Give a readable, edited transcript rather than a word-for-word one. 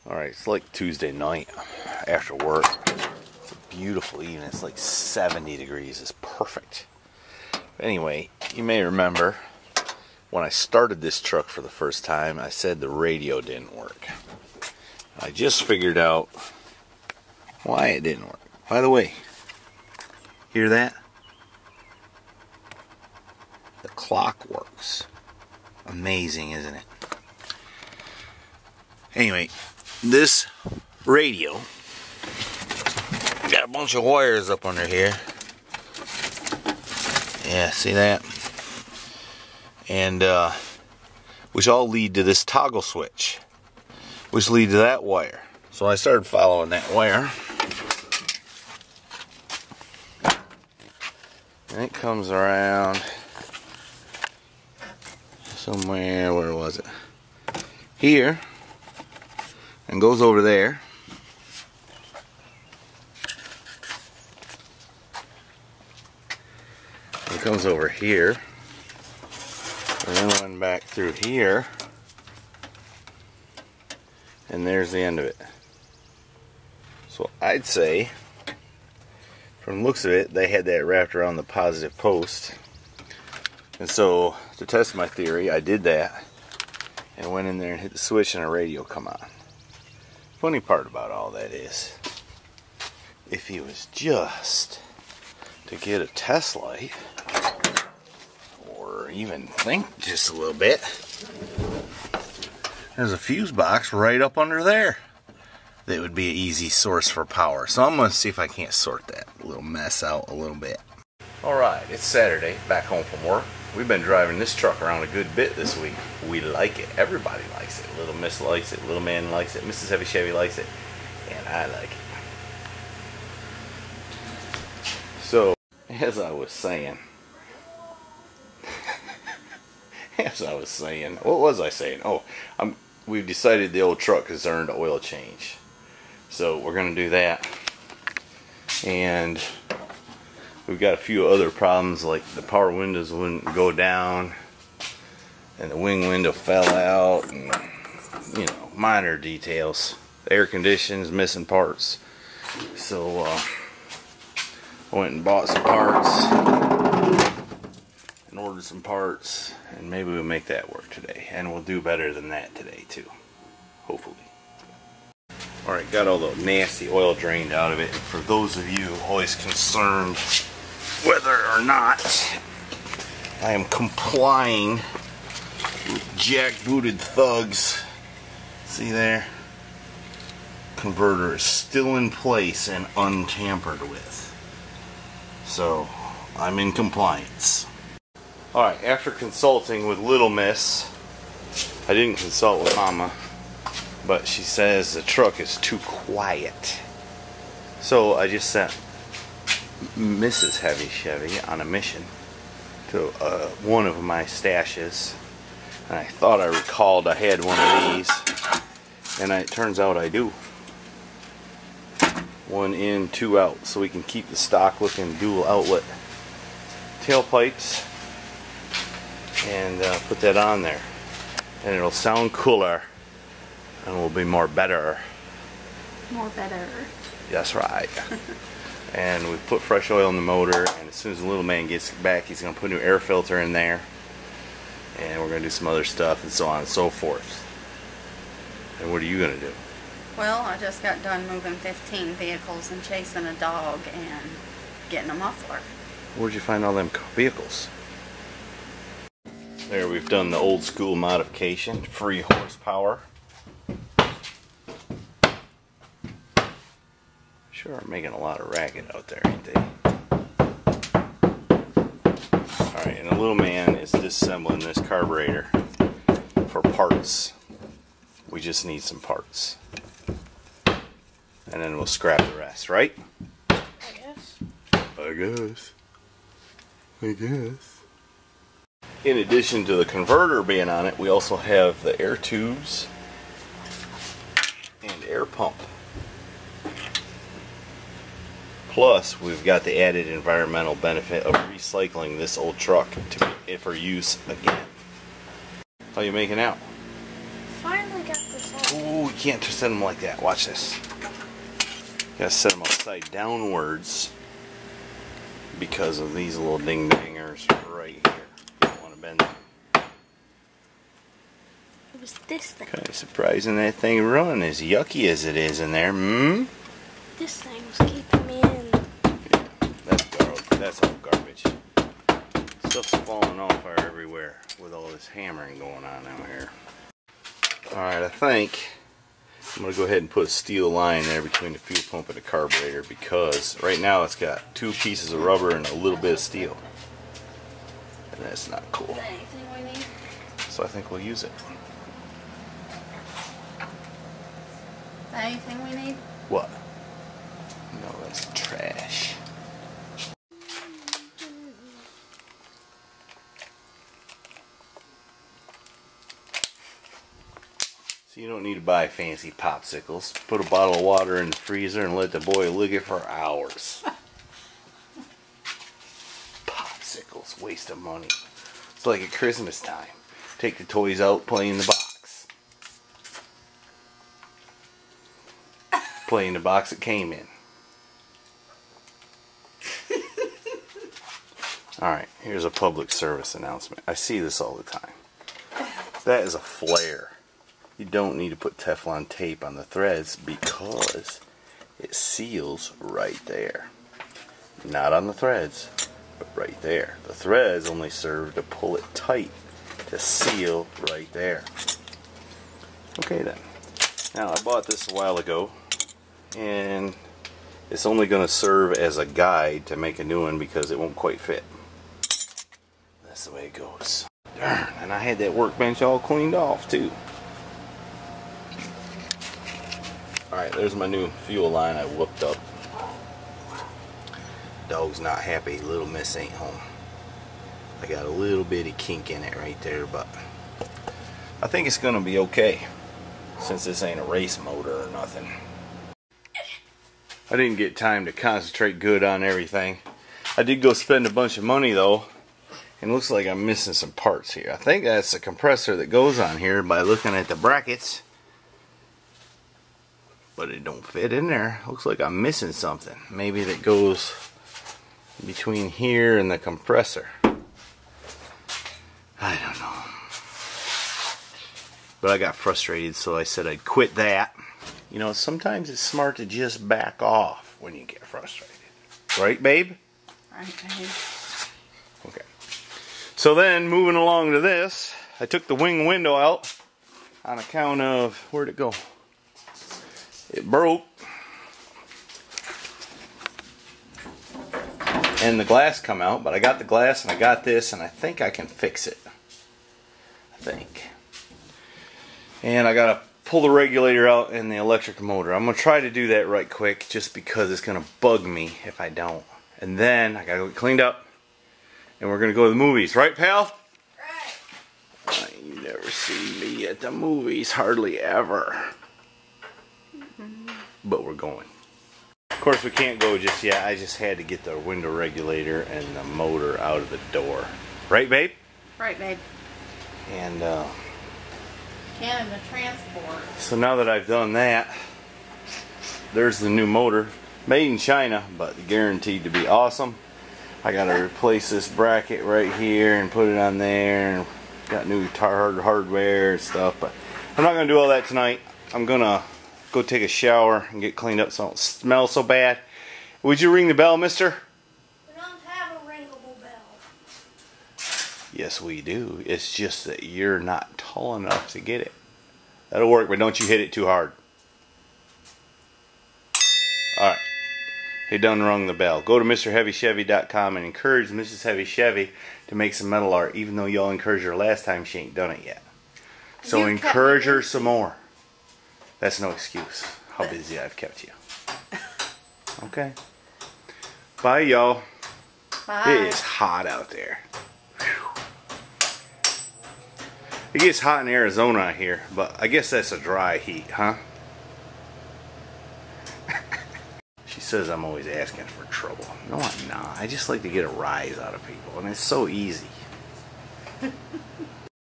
Alright, it's like Tuesday night after work. It's a beautiful evening. It's like 70 degrees. It's perfect. Anyway, you may remember when I started this truck for the first time, I said the radio didn't work. I just figured out why it didn't work. By the way, hear that? The clock works. Amazing, isn't it? Anyway, this radio got a bunch of wires up under here. Yeah, see that? And which all lead to this toggle switch, which lead to that wire. So I started following that wire, and it comes around somewhere. Where was it? Here. And goes over there. It comes over here. And then went back through here. And there's the end of it. So I'd say, from the looks of it, they had that wrapped around the positive post. And so, to test my theory, I did that. And went in there and hit the switch and a radio come on. Funny part about all that is, if he was just to get a test light, or even think just a little bit, there's a fuse box right up under there that would be an easy source for power. So I'm going to see if I can't sort that little mess out a little bit. Alright, it's Saturday, back home from work. We've been driving this truck around a good bit this week. We like it. Everybody likes it. Little Miss likes it. Little Man likes it. Mrs. Heavy Chevy likes it. And I like it. So, as I was saying, what was I saying? Oh, we've decided the old truck has earned an oil change. So, we're going to do that. And we've got a few other problems, like the power windows wouldn't go down and the wing window fell out, and you know, minor details. The air conditioning's missing parts. So I went and bought some parts and ordered some parts, and maybe we'll make that work today, and we'll do better than that today too, hopefully. Alright, got all the nasty oil drained out of it. And for those of you always concerned whether or not I am complying with jackbooted thugs, see there? Converter is still in place and untampered with. So, I'm in compliance. Alright, after consulting with Little Miss, I didn't consult with Mama, but she says the truck is too quiet. So I just sent Mrs. Heavy Chevy on a mission to one of my stashes, and I thought I recalled I had one of these, and it turns out I do. One in, two out, so we can keep the stock looking dual outlet tailpipes, and put that on there, and it'll sound cooler and will be more better. More better. That's right. And we put fresh oil in the motor, and as soon as the little man gets back, he's going to put a new air filter in there, and we're going to do some other stuff, and so on and so forth. And what are you going to do? Well, I just got done moving 15 vehicles and chasing a dog and getting a muffler. Where'd you find all them vehicles? There, we've done the old school modification, 3 horsepower. Sure are making a lot of racket out there, ain't they? Alright, and the little man is disassembling this carburetor for parts. We just need some parts. And then we'll scrap the rest, right? I guess. In addition to the converter being on it, we also have the air tubes and air pump. Plus, we've got the added environmental benefit of recycling this old truck to be for use again. How you making out? Finally got this out. Ooh, you can't set them like that. Watch this. You gotta set them upside downwards because of these little ding-dingers right here. You don't want to bend them. It was this thing. Okay, surprising that thing running as yucky as it is in there. This thing was keeping me in. Yeah, that's all garbage. Stuff's falling off everywhere with all this hammering going on out here. Alright, I think I'm going to go ahead and put a steel line there between the fuel pump and the carburetor, because right now it's got 2 pieces of rubber and a little bit of steel. And that's not cool. Is there anything we need? So I think we'll use it. Is there anything we need? What? No, that's trash. So you don't need to buy fancy popsicles. Put a bottle of water in the freezer and let the boy lick it for hours. Popsicles, waste of money. It's like at Christmas time. Take the toys out, play in the box. Play in the box it came in. Alright, here's a public service announcement. I see this all the time. That is a flare. You don't need to put Teflon tape on the threads because it seals right there. Not on the threads, but right there. The threads only serve to pull it tight, to seal right there. Okay then. Now I bought this a while ago, and it's only going to serve as a guide to make a new one because it won't quite fit. That's the way it goes. Darn, and I had that workbench all cleaned off too. Alright, there's my new fuel line I whooped up. Dog's not happy, little miss ain't home. I got a little bitty kink in it right there, but I think it's gonna be okay since this ain't a race motor or nothing. I didn't get time to concentrate good on everything. I did go spend a bunch of money though, and it looks like I'm missing some parts here. I think that's the compressor that goes on here by looking at the brackets. But it don't fit in there. Looks like I'm missing something. Maybe that goes between here and the compressor. I don't know. But I got frustrated, so I said I'd quit that. You know, sometimes it's smart to just back off when you get frustrated. Right, babe? Right, babe. Okay. So then, moving along to this, I took the wing window out on account of, where'd it go? It broke, and the glass come out, but I got the glass and I got this, and I think I can fix it. I think. And I gotta pull the regulator out and the electric motor. I'm gonna try to do that right quick, just because it's gonna bug me if I don't. And then I gotta go get cleaned up, and we're gonna go to the movies, right, pal? Right. You never see me at the movies, hardly ever. But we're going. Of course we can't go just yet. I just had to get the window regulator and the motor out of the door. Right, babe? Right, babe. And Canada transport. so now that I've done that, there's the new motor. Made in China, but guaranteed to be awesome. I gotta replace this bracket right here and put it on there, and got new hardware and stuff, but I'm not gonna do all that tonight. I'm gonna go take a shower and get cleaned up so it don't smell so bad. Would you ring the bell, mister? We don't have a ringable bell. Yes, we do. It's just that you're not tall enough to get it. That'll work, but don't you hit it too hard. Alright. He done rung the bell. Go to MrHeavyChevy.com and encourage Mrs. Heavy Chevy to make some metal art, even though y'all encouraged her last time, she ain't done it yet. So You've encourage her some more. That's no excuse how busy I've kept you. Okay. Bye, y'all. Bye. It is hot out there. Whew. It gets hot in Arizona out here, but I guess that's a dry heat, huh? She says I'm always asking for trouble. No, I'm not. I just like to get a rise out of people, and it's so easy.